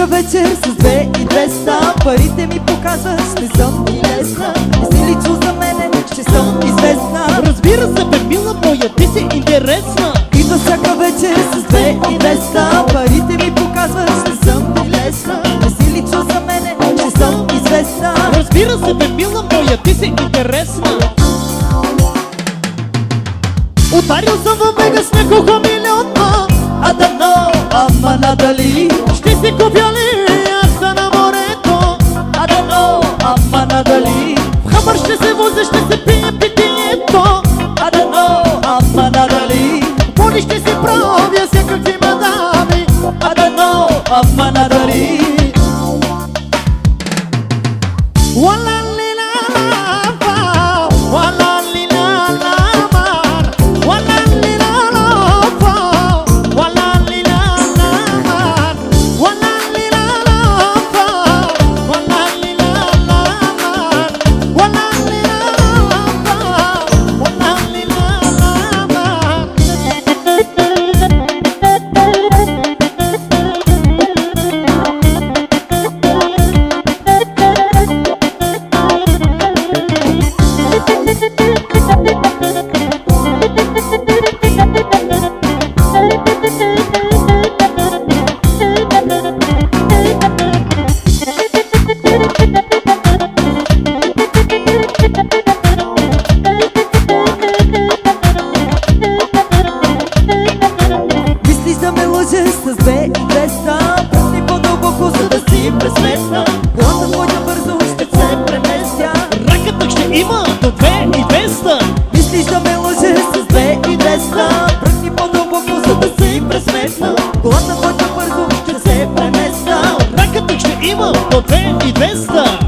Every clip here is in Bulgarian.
всяка вечер с 2200. Парите ми показваш, не съм ти лесна. Не си ли чул за мене, ще съм известна? Разбира се, бе мила моя, ти си интересна. Идва всяка вечер с 2200. Парите ми показваш, не съм ти лесна. Не си ли чул за мене, ще съм известна? Разбира се, бе мила моя, ти си интересна. Ударил съм във Вегас няколко милиона. А дано, ама надали ще си купя ли яхта на морето? А дано, ама надали в Хамър ще се возя, ще се пие питието. А дано, ама надали Боли ще си правя всякакви мадами. А дано, ама надали с 2200. Пръсни по-дълбоко, за да си пресметна. Гласа твоя бързо ще се преместя. Раката ще има до 2200. Мислиш да ме лъжеш с 2200. Пръсни по-дълбоко, за да си пресметна. Гласа твоя бързо ще се преместя. Раката ще има до 2200.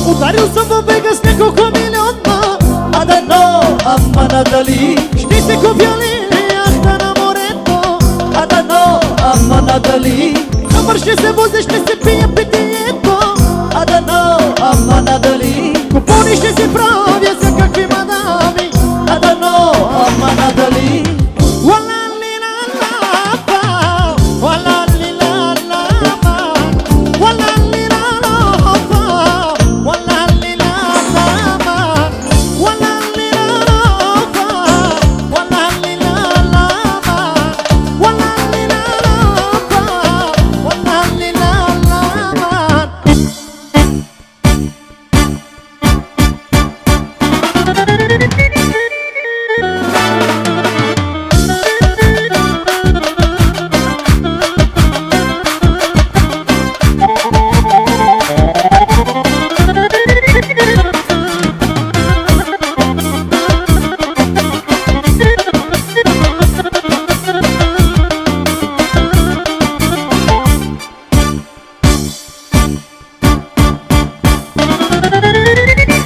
Ударил съм във Вегас няколко милиона. А дано, ама надали ще се купя ли яхта на морето? А дано, ама надали Хамър ще се возя, ще се пие питието. А дано, ама надали Купони ще си правя всякакви мадами. А дано, ама надали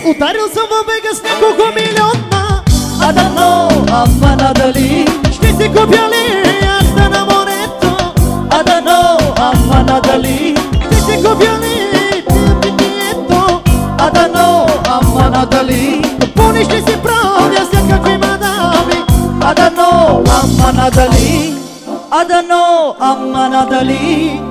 Ударил съм във Вегас няколко милиона. А дано, ама надали ще си купя ли яхта на морето? А дано, ама надали ще си купя ли питието? А дано, ама надали Поне ще си правя всякакви мадами. А дано, ама надали А дано, ама надали